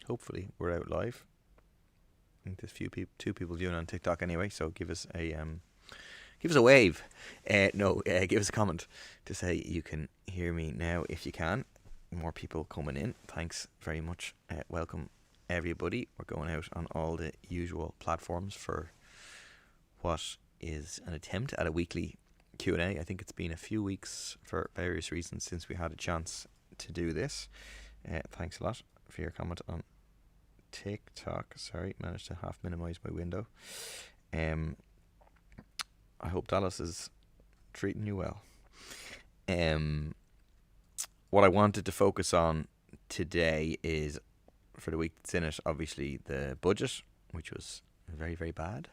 Hopefully, we're out live. I think there's two people viewing on TikTok anyway. So give us a wave. No, give us a comment to say you can hear me now if you can. More people coming in. Thanks very much. Welcome everybody. We're going out on all the usual platforms for what is an attempt at a weekly Q&A. I think it's been a few weeks for various reasons since we had a chance to do this. Thanks a lot for your comment on TikTok. Sorry, managed to half minimize my window. I hope Dallas is treating you well. What I wanted to focus on today is, for the week that's in it, obviously the budget, which was very, very bad,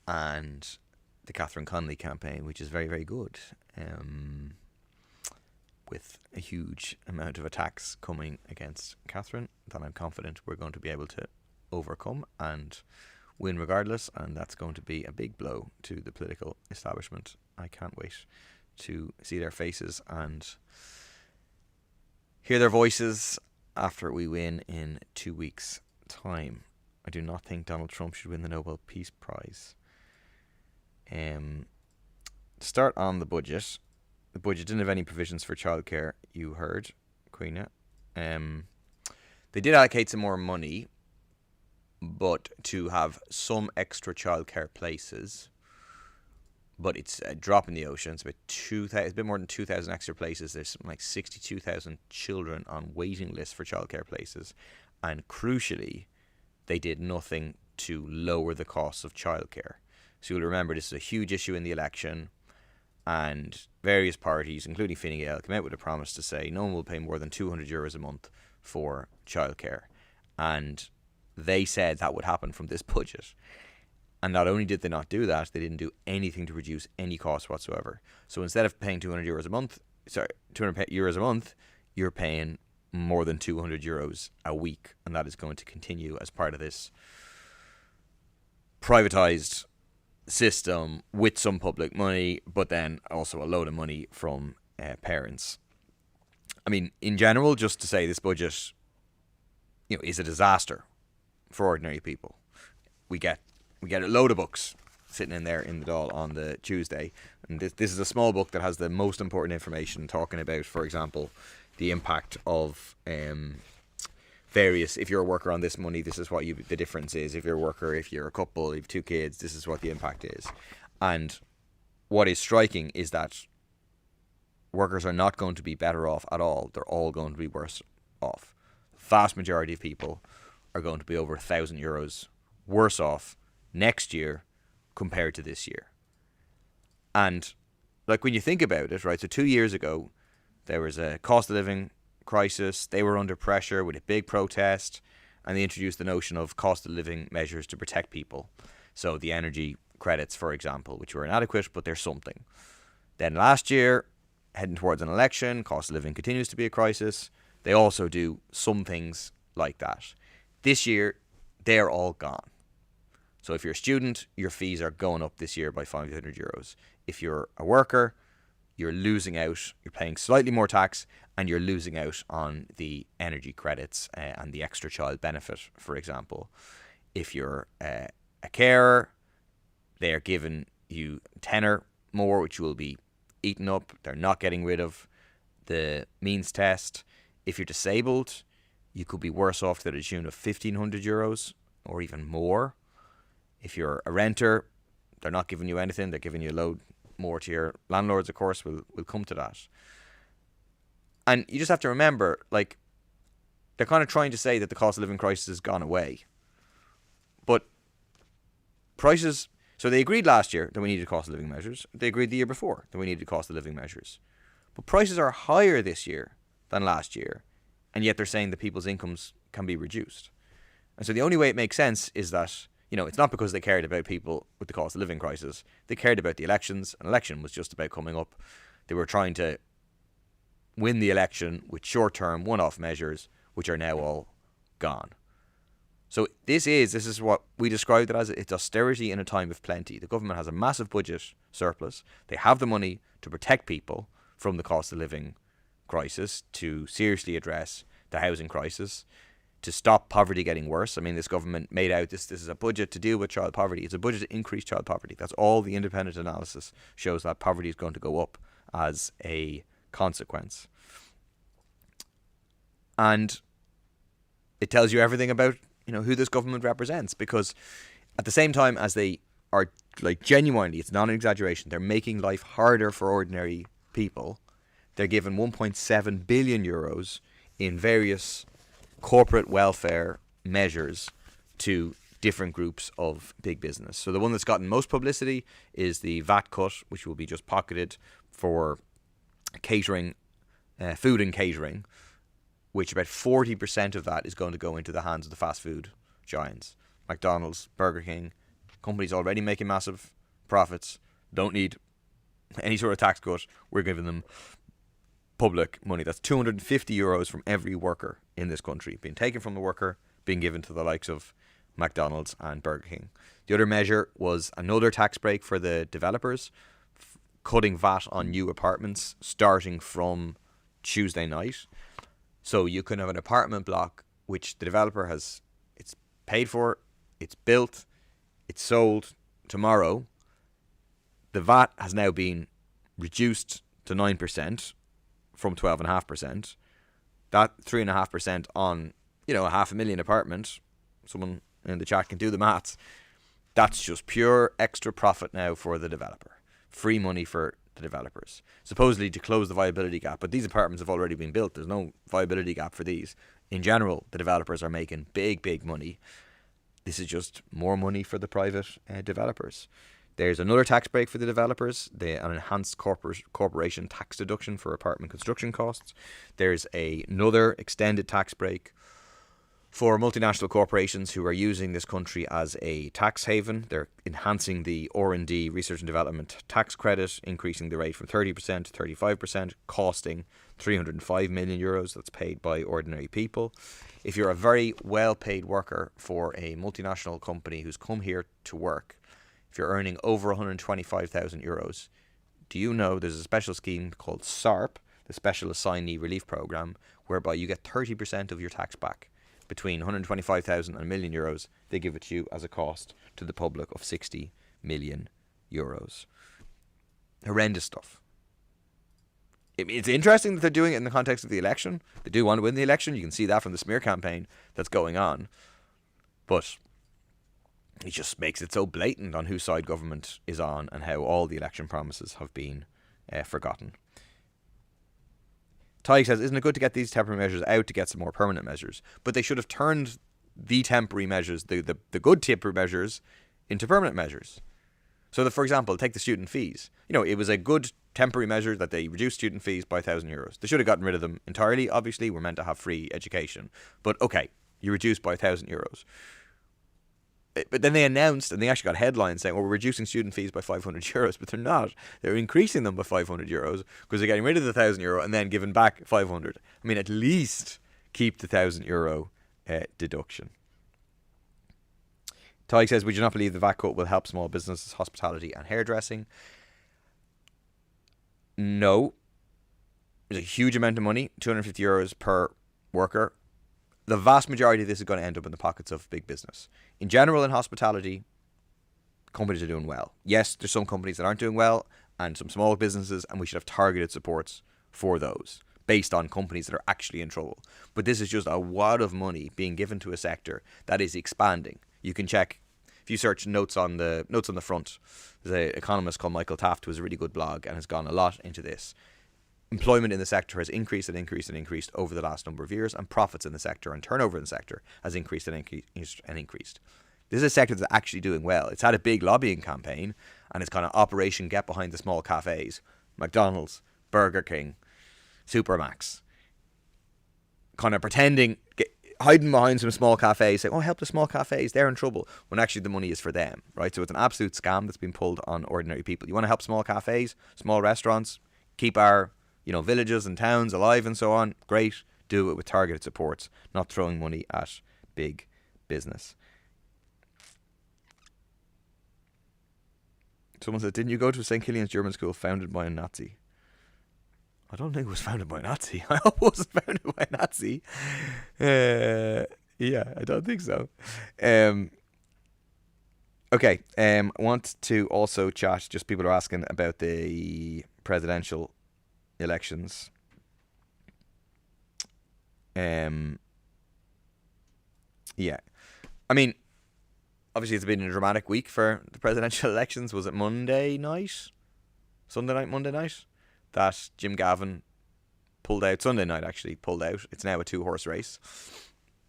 and the Catherine Connolly campaign, which is very, very good, with a huge amount of attacks coming against Catherine that I'm confident we're going to be able to overcome and win regardless, and that's going to be a big blow to the political establishment. I can't wait to see their faces and hear their voices after we win in 2 weeks' time. I do not think Donald Trump should win the Nobel Peace Prize. To start on the budget didn't have any provisions for childcare, you heard, Queena. They did allocate some more money, but to have some extra childcare places. But it's a drop in the ocean. It's a bit more than 2,000 extra places. There's something like 62,000 children on waiting lists for childcare places. And crucially, they did nothing to lower the costs of childcare. So you'll remember this is a huge issue in the election, and various parties, including Fine Gael, came out with a promise to say no one will pay more than €200 a month for childcare. And they said that would happen from this budget. And not only did they not do that, they didn't do anything to reduce any cost whatsoever. So instead of paying €200 a month, €200 a month, you're paying more than €200 a week. And that is going to continue as part of this privatized system with some public money, but then also a load of money from parents. I mean, in general, just to say this budget, is a disaster for ordinary people. We get a load of books sitting in there in the Dáil on the Tuesday, and this is a small book that has the most important information, talking about, for example, the impact of various. If you're a worker on this money, this is what the difference is. If you're a worker, if you're a couple, you have 2 kids, this is what the impact is. And what is striking is that workers are not going to be better off at all. They're all going to be worse off. The vast majority of people are going to be over €1,000 worse off next year compared to this year. And like, when you think about it, right, so 2 years ago there was a cost of living crisis. They were under pressure with a big protest, and they introduced the notion of cost of living measures to protect people. So the energy credits, for example, which were inadequate, but they're something. Then last year, heading towards an election, cost of living continues to be a crisis. They also do some things like that. This year, they're all gone. So if you're a student, your fees are going up this year by €500. If you're a worker, you're losing out. You're paying slightly more tax, and you're losing out on the energy credits and the extra child benefit, for example. If you're a carer, they're giving you tenner more, which will be eaten up. They're not getting rid of the means test. If you're disabled, you could be worse off to the tune of €1,500 or even more. If you're a renter, they're not giving you anything. They're giving you a load more to your landlords, of course. We'll come to that. And you just have to remember, like, they're kind of trying to say that the cost of living crisis has gone away. But prices... So they agreed last year that we needed cost of living measures. They agreed the year before that we needed cost of living measures. But prices are higher this year than last year. And yet they're saying that people's incomes can be reduced. And so the only way it makes sense is that, it's not because they cared about people with the cost of living crisis. They cared about the elections. An election was just about coming up. They were trying to win the election with short-term one-off measures, which are now all gone. So this is what we described it as. It's austerity in a time of plenty. The government has a massive budget surplus. They have the money to protect people from the cost of living crisis, to seriously address the housing crisis. to stop poverty getting worse. I mean, this government made out this is a budget to deal with child poverty. It's a budget to increase child poverty. That's all the independent analysis shows, that poverty is going to go up as a consequence. And it tells you everything about, who this government represents, because at the same time as they are, like, genuinely, it's not an exaggeration, they're making life harder for ordinary people. They're given 1.7 billion euros in various corporate welfare measures to different groups of big business. So the one that's gotten most publicity is the VAT cut, which will be just pocketed for catering, food and catering, which about 40% of that is going to go into the hands of the fast food giants. McDonald's, Burger King, companies already making massive profits, don't need any sort of tax cut. We're giving them public money. That's 250 euros from every worker in this country, being taken from the worker, being given to the likes of McDonald's and Burger King. The other measure was another tax break for the developers, cutting VAT on new apartments starting from Tuesday night. So you can have an apartment block which the developer it's paid for, it's built, it's sold tomorrow. The VAT has now been reduced to 9% from 12.5%. That 3.5% on, a 500,000 apartment, someone in the chat can do the maths, that's just pure extra profit now for the developer. Free money for the developers, supposedly to close the viability gap. But these apartments have already been built. There's no viability gap for these. In general, the developers are making big money. This is just more money for the private developers. There's another tax break for the developers, an enhanced corporation tax deduction for apartment construction costs. There's another extended tax break for multinational corporations who are using this country as a tax haven. They're enhancing the R&D, research and development tax credit, increasing the rate from 30% to 35%, costing 305 million euros. That's paid by ordinary people. If you're a very well-paid worker for a multinational company who's come here to work, if you're earning over 125,000 euros, do you know there's a special scheme called SARP, the Special Assignee Relief Programme, whereby you get 30% of your tax back? Between 125,000 and a million euros, they give it to you as a cost to the public of 60 million euros. Horrendous stuff. It's interesting that they're doing it in the context of the election. They do want to win the election. You can see that from the smear campaign that's going on. But it just makes it so blatant on whose side government is on and how all the election promises have been forgotten. Tyke says, isn't it good to get these temporary measures out to get some more permanent measures? But they should have turned the temporary measures, the good temporary measures, into permanent measures. So that, for example, take the student fees. It was a good temporary measure that they reduced student fees by €1,000. They should have gotten rid of them entirely. Obviously, we're meant to have free education. But okay, you reduced by €1,000. But then they announced, and they actually got headlines saying, we're reducing student fees by €500, but they're not. They're increasing them by €500 because they're getting rid of the €1,000 and then giving back 500. I mean, at least keep the €1,000 deduction. Tyke says, we do not believe the VAT cut will help small businesses, hospitality and hairdressing. No. There's a huge amount of money, €250 per worker. The vast majority of this is going to end up in the pockets of big business. In general, in hospitality, companies are doing well. Yes, there's some companies that aren't doing well and some small businesses, and we should have targeted supports for those based on companies that are actually in trouble. But this is just a wad of money being given to a sector that is expanding. You can check, if you search notes on the front, there's an economist called Michael Taft who has a really good blog and has gone a lot into this. Employment in the sector has increased over the last number of years, and profits in the sector and turnover in the sector has increased. This is a sector that's actually doing well. It's had a big lobbying campaign, and it's kind of Operation Get Behind the Small Cafes. McDonald's, Burger King, Supermax. Kind of hiding behind some small cafes, saying, help the small cafes, they're in trouble, when actually the money is for them, right? So it's an absolute scam that's been pulled on ordinary people. You want to help small cafes, small restaurants, keep our villages and towns alive and so on, great, do it with targeted supports, not throwing money at big business. Someone said, didn't you go to St. Killian's German school founded by a Nazi? I don't think it was founded by a Nazi. I hope it wasn't founded by a Nazi. Yeah, I don't think so. Okay. I want to also chat. Just people are asking about the presidential elections. Um, yeah. I mean, obviously, it's been a dramatic week for the presidential elections. Was it Monday night, Sunday night, Monday night, that Jim Gavin pulled out? Sunday night, actually, pulled out. It's now a two-horse race.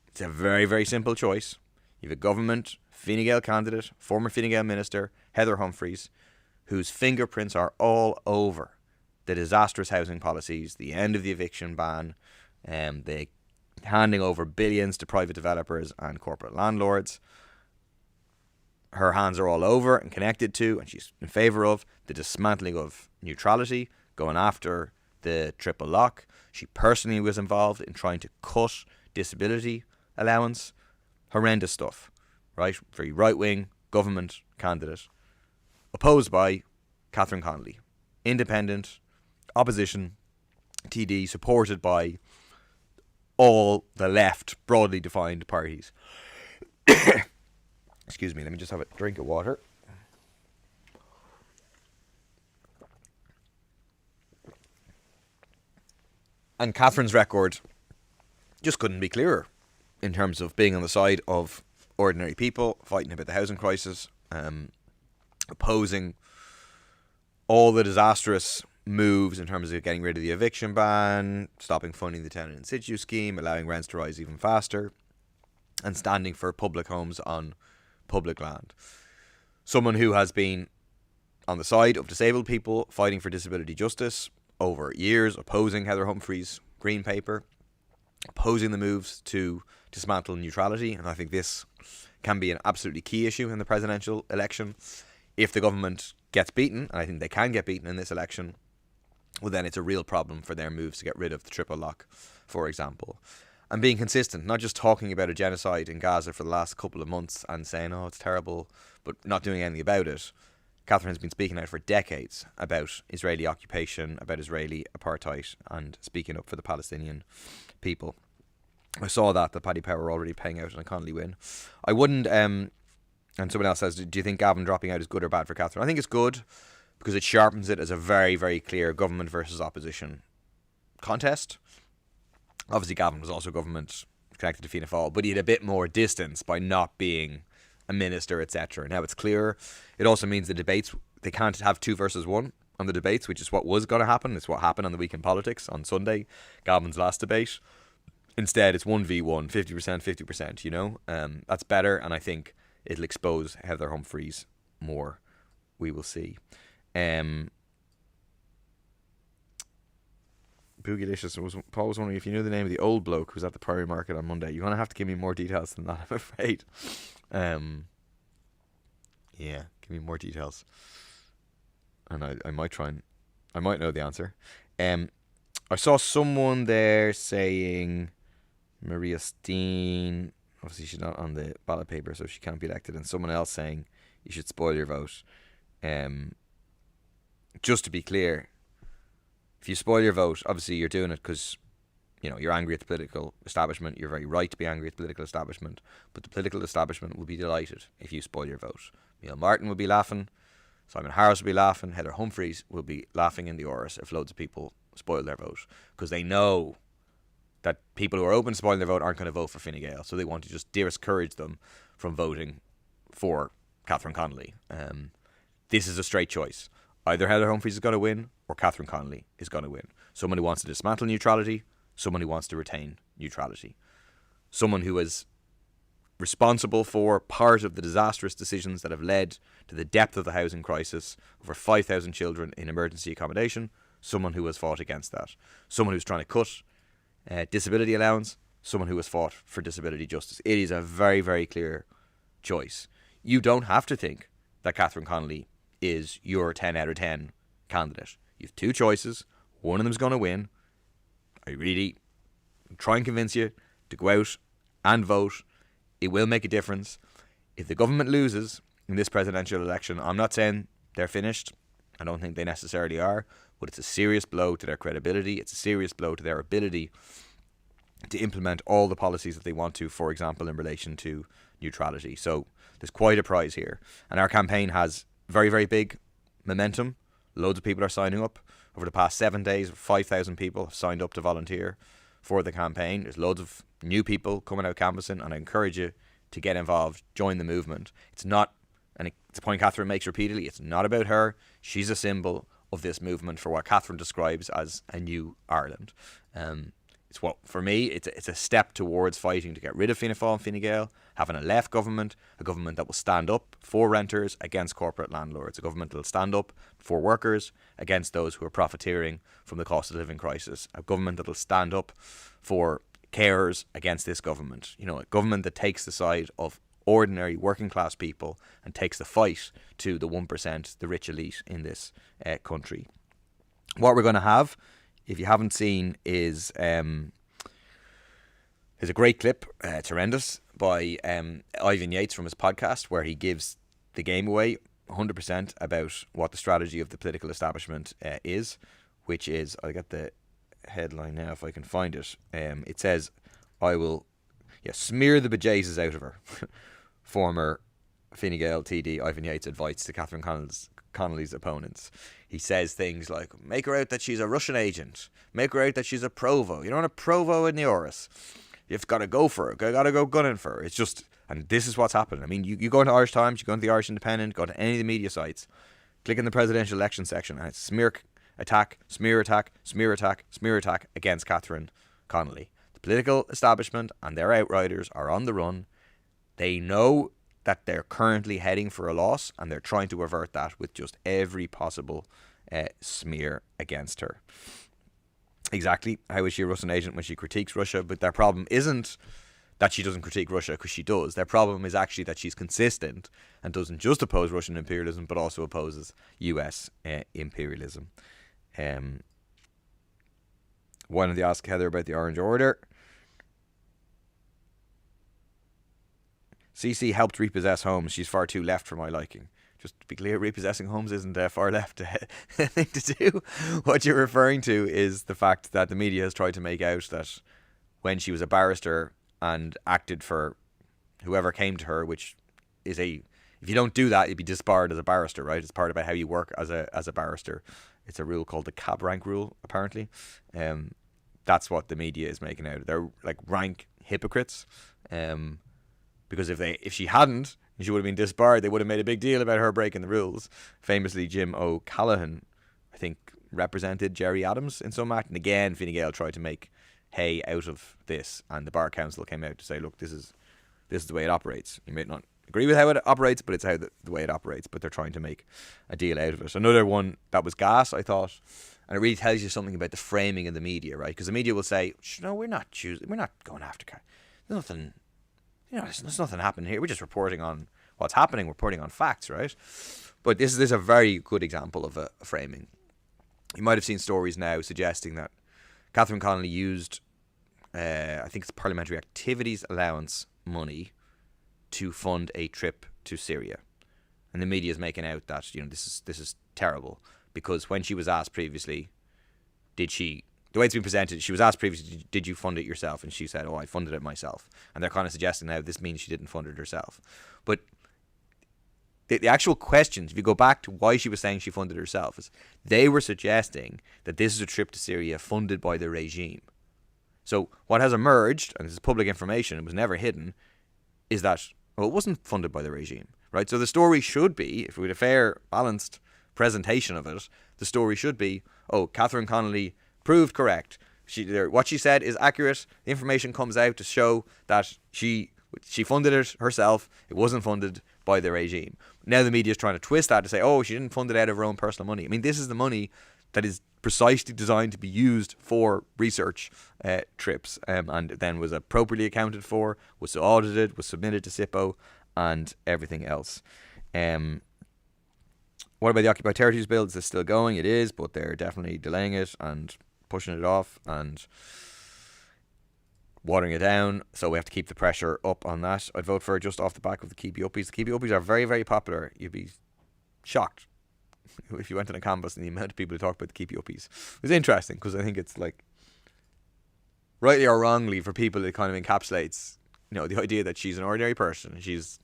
It's a very, very simple choice. You have a government Fine Gael candidate, former Fine Gael minister, Heather Humphreys, whose fingerprints are all over the disastrous housing policies, the end of the eviction ban, the handing over billions to private developers and corporate landlords. Her hands are all over and connected to, and she's in favour of, the dismantling of neutrality, going after the triple lock. She personally was involved in trying to cut disability allowance. Horrendous stuff, right? Very right-wing government candidate. Opposed by Catherine Connolly. Independent, opposition, TD, supported by all the left, broadly defined parties. Excuse me, let me just have a drink of water. And Catherine's record just couldn't be clearer in terms of being on the side of ordinary people, fighting about the housing crisis, opposing all the disastrous moves in terms of getting rid of the eviction ban, stopping funding the tenant in situ scheme, allowing rents to rise even faster, and standing for public homes on public land. Someone who has been on the side of disabled people, fighting for disability justice over years, opposing Heather Humphreys' Green Paper, opposing the moves to dismantle neutrality. And I think this can be an absolutely key issue in the presidential election. If the government gets beaten, and I think they can get beaten in this election, well, then it's a real problem for their moves to get rid of the triple lock, for example. And being consistent, not just talking about a genocide in Gaza for the last couple of months and saying, oh, it's terrible, but not doing anything about it. Catherine has been speaking out for decades about Israeli occupation, about Israeli apartheid, and speaking up for the Palestinian people. I saw that Paddy Power already paying out on a Connolly win. I wouldn't, and someone else says, do you think Gavin dropping out is good or bad for Catherine? I think it's good because it sharpens it as a very, very clear government versus opposition contest. Obviously, Gavin was also government connected to Fianna Fáil, but he had a bit more distance by not being a minister, etc. Now it's clearer. It also means the debates, they can't have 2 versus 1 on the debates, which is what was going to happen. It's what happened on the Week in Politics on Sunday, Gavin's last debate. Instead, it's 1v1, 50%, 50%, you know. That's better, and I think it'll expose Heather Humphreys more. We will see. Boogylicious, Paul was wondering if you knew the name of the old bloke who was at the Priory Market on Monday. You're going to have to give me more details than that, I'm afraid. Yeah, give me more details. And I might try and... I might know the answer. I saw someone there saying Maria Steen... Obviously, she's not on the ballot paper, so she can't be elected. And someone else saying you should spoil your vote. Just to be clear, if you spoil your vote, obviously you're doing it because, you know, you're angry at the political establishment. You're very right to be angry at the political establishment. But the political establishment will be delighted if you spoil your vote. Neil Martin will be laughing. Simon Harris will be laughing. Heather Humphreys will be laughing in the Oris if loads of people spoil their vote. Because they know that people who are open to spoiling their vote aren't going to vote for Fine Gael. So they want to just discourage them from voting for Catherine Connolly. This is a straight choice. Either Heather Humphreys is going to win or Catherine Connolly is going to win. Someone who wants to dismantle neutrality, someone who wants to retain neutrality. Someone who is responsible for part of the disastrous decisions that have led to the depth of the housing crisis, over 5,000 children in emergency accommodation, someone who has fought against that. Someone who's trying to cut disability allowance, someone who has fought for disability justice. It is a very, very clear choice. You don't have to think that Catherine Connolly is your 10 out of 10 candidate. You have 2 choices. One of them's going to win. I really try and convince you to go out and vote. It will make a difference. If the government loses in this presidential election, I'm not saying they're finished. I don't think they necessarily are. But it's a serious blow to their credibility. It's a serious blow to their ability to implement all the policies that they want to, for example, in relation to neutrality. So there's quite a prize here. And our campaign has very, very big momentum. Loads of people are signing up. Over the past 7 days, 5,000 people have signed up to volunteer for the campaign. There's loads of new people coming out canvassing, and I encourage you to get involved, join the movement. It's not, and it's a point Catherine makes repeatedly, it's not about her. She's a symbol of this movement for what Catherine describes as a new Ireland. It's what, for me, it's a step towards fighting to get rid of Fianna Fáil and Fine Gael, having a left government, a government that will stand up for renters against corporate landlords, a government that will stand up for workers against those who are profiteering from the cost of living crisis, a government that will stand up for carers against this government. You know, a government that takes the side of ordinary working class people and takes the fight to the 1%, the rich elite in this country. What we're going to have, if you haven't seen, is there's a great clip, it's horrendous, by Ivan Yates from his podcast, where he gives the game away 100% about what the strategy of the political establishment is, which is, I'll get the headline now if I can find it. It says, I will smear the bejesus out of her. Former Fine Gael TD Ivan Yates' advice to Catherine Connolly's opponents. He says things like, make her out that she's a Russian agent, make her out that she's a provo. You don't want a provo in the Oris. You've got to go for her, got to go gunning for her. It's just, and this is what's happening. I mean, you go into Irish Times, you go into the Irish Independent, go to any of the media sites, click in the presidential election section, and it's smear attack, smear attack, smear attack, smear attack against Catherine Connolly. The political establishment and their outriders are on the run. They know that they're currently heading for a loss, and they're trying to avert that with just every possible smear against her. Exactly. How is she a Russian agent when she critiques Russia? But their problem isn't that she doesn't critique Russia, because she does. Their problem is actually that she's consistent and doesn't just oppose Russian imperialism, but also opposes US imperialism. One of the ask Heather about the Orange Order. CC helped repossess homes. She's far too left for my liking. Just to be clear, repossessing homes isn't far left thing to do. What you're referring to is the fact that the media has tried to make out that when she was a barrister and acted for whoever came to her, which is if you don't do that, you'd be disbarred as a barrister, right? It's part about how you work as a barrister. It's a rule called the cab rank rule, apparently. That's what the media is making out. They're like rank hypocrites. Because if she hadn't, she would have been disbarred. They would have made a big deal about her breaking the rules. Famously, Jim O'Callaghan, I think, represented Gerry Adams in some act. And again, Fine Gael tried to make hay out of this. And the Bar Council came out to say, look, this is the way it operates. You may not agree with how it operates, but it's how the way it operates. But they're trying to make a deal out of it. Another one that was gas, I thought. And it really tells you something about the framing of the media, right? Because the media will say, no, we're not going after Car. There's nothing... there's nothing happening here. We're just reporting on what's happening, reporting on facts, right? But this is a very good example of a framing. You might have seen stories now suggesting that Catherine Connolly used, I think it's parliamentary activities allowance money to fund a trip to Syria. And the media is making out that, this is terrible, because when she was asked previously, the way it's been presented, she was asked previously, did you fund it yourself? And she said, I funded it myself. And they're kind of suggesting now this means she didn't fund it herself. But the actual questions, if you go back to why she was saying she funded it herself, is they were suggesting that this is a trip to Syria funded by the regime. So what has emerged, and this is public information, it was never hidden, is that, it wasn't funded by the regime, right? So the story should be, if we had a fair, balanced presentation of it, the story should be, Catherine Connolly proved correct. What she said is accurate. The information comes out to show that she funded it herself. It wasn't funded by the regime. Now the media is trying to twist that to say, she didn't fund it out of her own personal money. I mean, this is the money that is precisely designed to be used for research trips, and then was appropriately accounted for, was audited, was submitted to SIPO, and everything else. What about the Occupied Territories Bill? Is this still going? It is, but they're definitely delaying it and pushing it off and watering it down, so we have to keep the pressure up on that. I'd vote for it just off the back of the Keepy Uppies. The Keepy Uppies are very, very popular. You'd be shocked if you went on a canvas and the amount of people who talk about the Keepy Uppies. It was interesting, because I think it's like rightly or wrongly, for people, it kind of encapsulates, the idea that she's an ordinary person. She's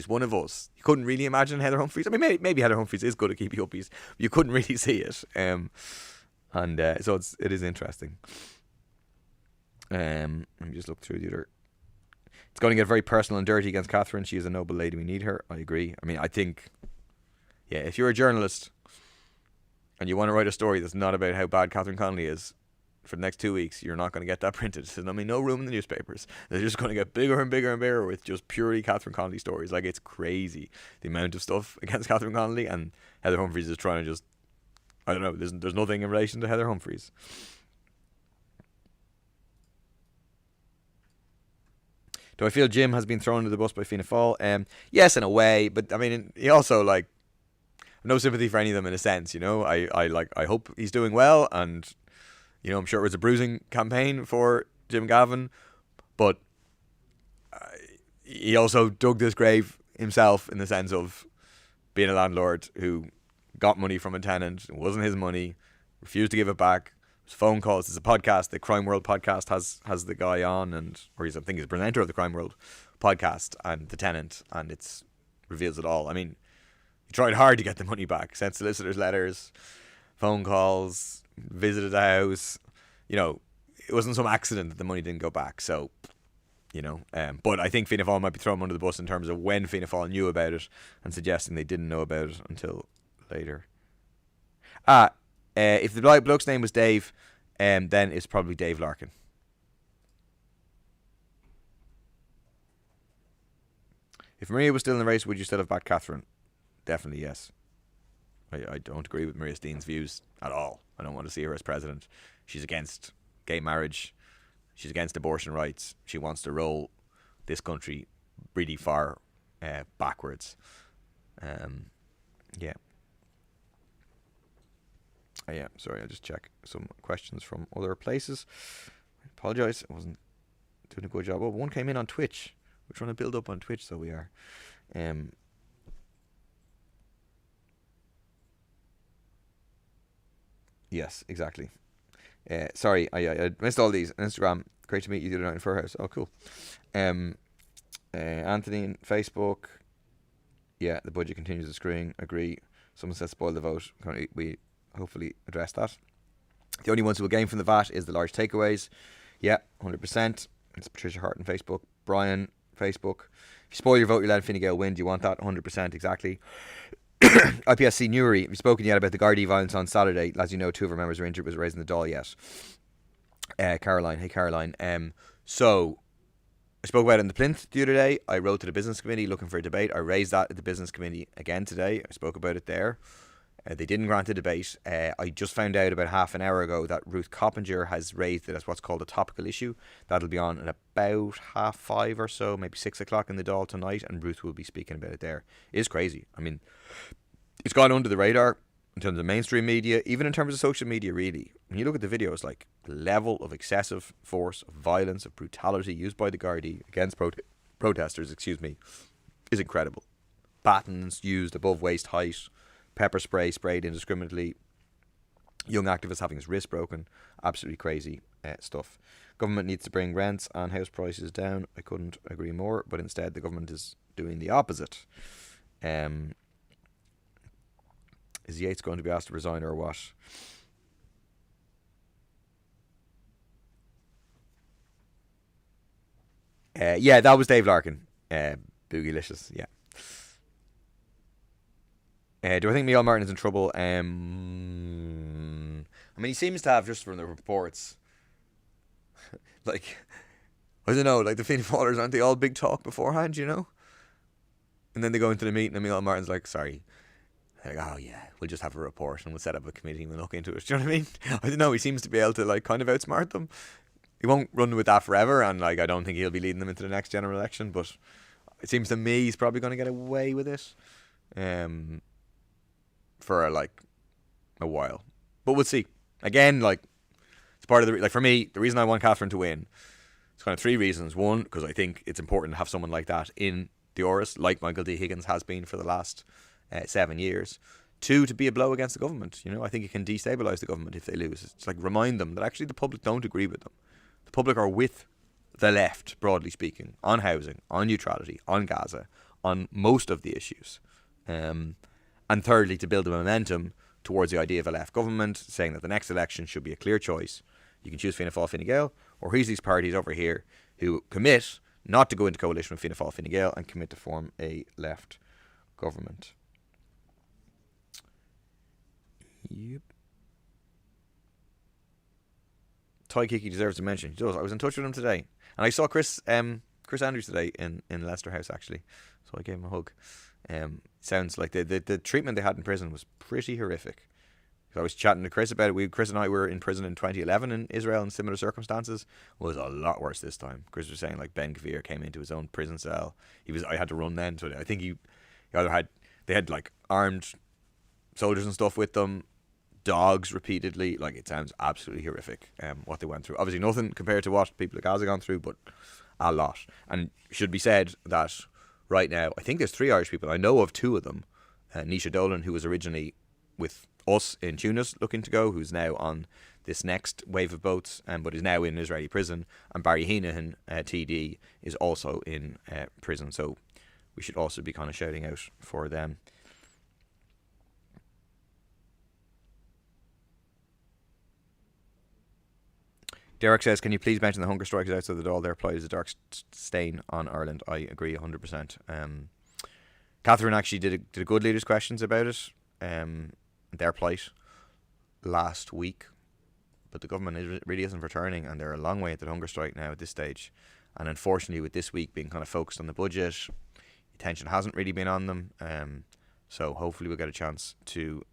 one of us. You couldn't really imagine Heather Humphreys. I mean, maybe Heather Humphreys is good at keeping uppies. You couldn't really see it. So it is interesting. Let me just look through the other. It's going to get very personal and dirty against Catherine. She is a noble lady. We need her. I agree. I mean, I think, yeah, if you're a journalist and you want to write a story that's not about how bad Catherine Connolly is for the next 2 weeks, you're not going to get that printed. There's no room in the newspapers. They're just going to get bigger and bigger and bigger with just purely Catherine Connolly stories. Like, it's crazy the amount of stuff against Catherine Connolly, and Heather Humphreys is trying to just, I don't know, there's nothing in relation to Heather Humphreys. Do I feel Jim has been thrown under the bus by Fianna Fáil? Yes, in a way, but I mean, he also, like, no sympathy for any of them in a sense, I hope he's doing well, and I'm sure it was a bruising campaign for Jim Gavin, but he also dug this grave himself, in the sense of being a landlord who got money from a tenant. It wasn't his money, refused to give it back. There's phone calls. There's a podcast. The Crime World podcast has the guy on, I think he's a presenter of the Crime World podcast, and the tenant, and it reveals it all. I mean, he tried hard to get the money back, sent solicitors' letters, phone calls, visited the house. It wasn't some accident that the money didn't go back. So, but I think Fianna Fáil might be thrown under the bus in terms of when Fianna Fáil knew about it and suggesting they didn't know about it until later. If the bloke's name was Dave, then it's probably Dave Larkin. If Maria was still in the race, would you still have backed Catherine? Definitely yes. I don't agree with Maria Steen's views at all. I don't want to see her as president. She's against gay marriage. She's against abortion rights. She wants to roll this country really far backwards. Yeah. Yeah, sorry, I'll just check some questions from other places. I apologise, I wasn't doing a good job. Oh, one came in on Twitch. We're trying to build up on Twitch, so we are. Yes, exactly. Sorry, I missed all these. Instagram, great to meet you the other night in Furhouse. Oh, cool. Anthony, Facebook. Yeah, the budget continues to screen. Agree. Someone said spoil the vote. We hopefully address that. The only ones who will gain from the VAT is the large takeaways. Yeah, 100%. It's Patricia Hart on Facebook. Brian, Facebook. If you spoil your vote, you're letting Fine Gael win. Do you want that? 100%, exactly. IPSC Newry. Have you spoken yet about the Gardaí violence on Saturday? As you know, 2 of our members were injured. Was raising the Dáil yet? Caroline. Hey, Caroline. So, I spoke about it in the Plinth the other day. I wrote to the business committee looking for a debate. I raised that at the business committee again today. I spoke about it there. They didn't grant a debate. I just found out about half an hour ago that Ruth Coppinger has raised it as what's called a topical issue. That'll be on at about 5:30 or so, maybe 6 o'clock in the Dáil tonight, and Ruth will be speaking about it there. It's crazy. I mean, it's gone under the radar in terms of mainstream media, even in terms of social media, really. When you look at the videos, like, the level of excessive force, of violence, of brutality used by the Gardaí against protesters, is incredible. Batons used above waist height, pepper spray sprayed indiscriminately, young activists having his wrist broken, absolutely crazy stuff. Government needs to bring rents and house prices down. I couldn't agree more, but instead the government is doing the opposite. Is Yates going to be asked to resign or what? Yeah, that was Dave Larkin. Boogylicious, yeah. Do I think Micheál Martin is in trouble? I mean, he seems to have, just from the reports, like, I don't know, like the Fianna Fáilers, aren't they all big talk beforehand, And then they go into the meeting and Micheál Martin's like, sorry. They're like, oh yeah, we'll just have a report and we'll set up a committee and we'll look into it. Do you know what I mean? I don't know, he seems to be able to, like, kind of outsmart them. He won't run with that forever, and, like, I don't think he'll be leading them into the next general election, but it seems to me he's probably going to get away with it. For like a while, but we'll see. Again, like, it's part of the, like, for me, the reason I want Catherine to win, it's kind of 3 reasons. One, because I think it's important to have someone like that in the Áras, like Michael D. Higgins has been for the last 7 years. 2, to be a blow against the government. I think it can destabilise the government if they lose. It's like, remind them that actually the public don't agree with them. The public are with the left, broadly speaking, on housing, on neutrality, on Gaza, on most of the issues. And thirdly, to build a momentum towards the idea of a left government, saying that the next election should be a clear choice. You can choose Fianna Fáil, Fine Gael, or here's these parties over here who commit not to go into coalition with Fianna Fáil, Fine Gael and commit to form a left government. Yep. Ty Kiki deserves a mention. He does. I was in touch with him today. And I saw Chris Andrews today in Leicester House, actually. So I gave him a hug. Sounds like the treatment they had in prison was pretty horrific. I was chatting to Chris about it. Chris and I were in prison in 2011 in Israel in similar circumstances. It was a lot worse this time. Chris was saying like Ben Gvir came into his own prison cell. I had to run then. So I think they had like armed soldiers and stuff with them, dogs repeatedly. Like, it sounds absolutely horrific what they went through. Obviously nothing compared to what people at Gaza gone through, but a lot. And it should be said that right now, I think there's 3 Irish people. I know of 2 of them. Nisha Dolan, who was originally with us in Tunis looking to go, who's now on this next wave of boats, but is now in Israeli prison. And Barry Heenan, TD, is also in prison. So we should also be kind of shouting out for them. Derek says, can you please mention the hunger strikes outside the Dáil? Their plight is a dark stain on Ireland. I agree 100%. Catherine actually did a good leaders' questions about it, their plight, last week. But the government really isn't returning, and they're a long way at the hunger strike now at this stage. And unfortunately, with this week being kind of focused on the budget, attention hasn't really been on them. So hopefully we'll get a chance to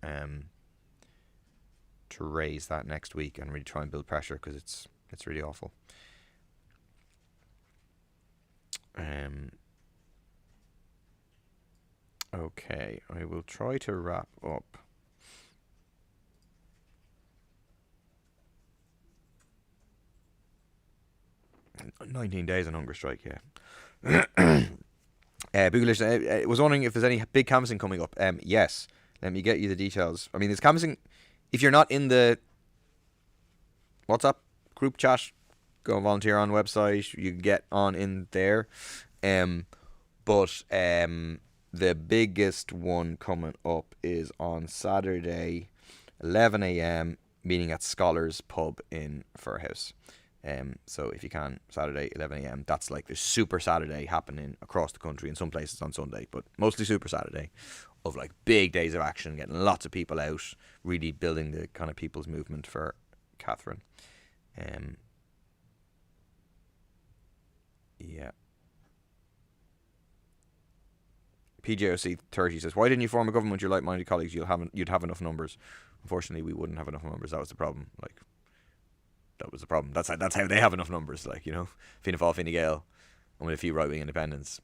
raise that next week and really try and build pressure, because it's really awful. Okay, I will try to wrap up. – 19 days on hunger strike, yeah. Boogalish was wondering if there's any big canvassing coming up. Yes, let me get you the details. I mean, there's canvassing. If you're not in the WhatsApp group chat, go and volunteer on the website. You can get on in there. But the biggest one coming up is on Saturday, 11 a.m, meeting at Scholars Pub in Furhouse. So if you can, Saturday, 11 a.m, that's like the Super Saturday happening across the country, in some places on Sunday, but mostly Super Saturday, of like big days of action, getting lots of people out, really building the kind of people's movement for Catherine. Yeah. PJOC 30 says, why didn't you form a government with your like-minded colleagues? You'd have enough numbers. Unfortunately, we wouldn't have enough numbers. That was the problem. That was the problem. That's how they have enough numbers. Fianna Fáil, Fine Gael, and with a few right-wing independents,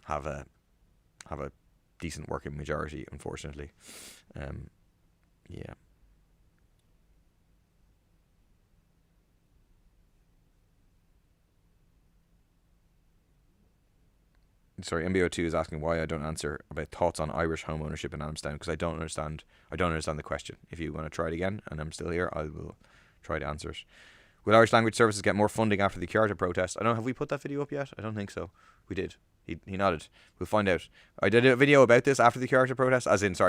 have a decent working majority. Unfortunately, yeah. Sorry, MBO2 is asking why I don't answer about thoughts on Irish home ownership in Adamstown, because I don't understand the question. If you want to try it again and I'm still here, I will try to answer it. Will Irish Language Services get more funding after the Kyoto protest? I don't know, have we put that video up yet? I don't think so. We did. He nodded. We'll find out. I did a video about this after the Kyoto protest, I did a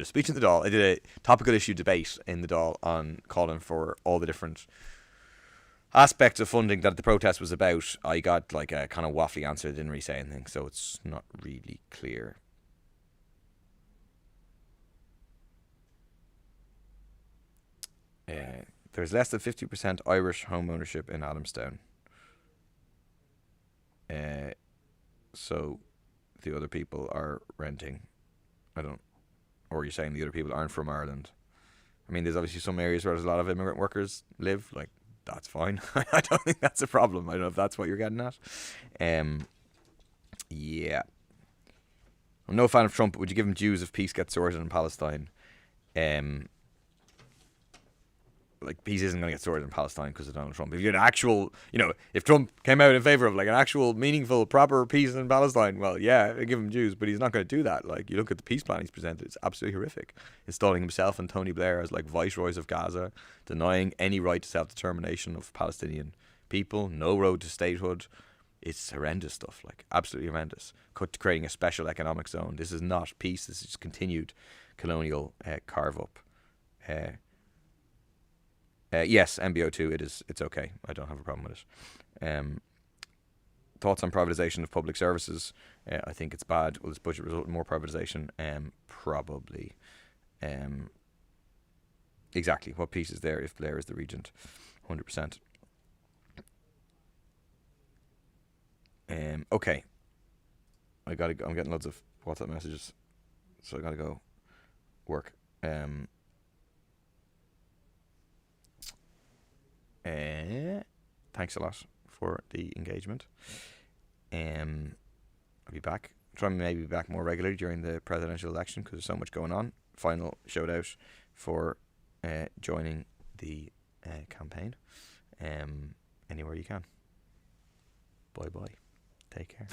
speech in the Dáil. I did a topical issue debate in the Dáil on calling for all the different aspects of funding that the protest was about. I got like a kind of waffly answer, didn't really say anything, so it's not really clear. There's less than 50% Irish home ownership in Adamstown. So the other people are renting. Or you're saying the other people aren't from Ireland. I mean, there's obviously some areas where there's a lot of immigrant workers live, like, that's fine. I don't think that's a problem. I don't know if that's what you're getting at. Yeah. I'm no fan of Trump, but would you give him dues if peace gets sorted in Palestine? like peace isn't going to get sorted in Palestine because of Donald Trump. If you had actual, if Trump came out in favor of like an actual meaningful, proper peace in Palestine, well, yeah, I give him dues, but he's not going to do that. Like, you look at the peace plan he's presented, it's absolutely horrific. Installing himself and Tony Blair as like viceroys of Gaza, denying any right to self-determination of Palestinian people, no road to statehood. It's horrendous stuff, like absolutely horrendous. Creating a special economic zone. This is not peace. This is just continued colonial carve up. Yes, MBO2. It's okay. I don't have a problem with it. Thoughts on privatization of public services? I think it's bad. Will this budget result in more privatization? Probably. Exactly. What peace is there if Blair is the regent? 100%. Okay. I'm getting loads of WhatsApp messages, so I gotta go work. Thanks a lot for the engagement. I'll be back. Try and maybe be back more regularly during the presidential election because there's so much going on. Final shout out for joining the campaign. Anywhere you can. Bye bye. Take care.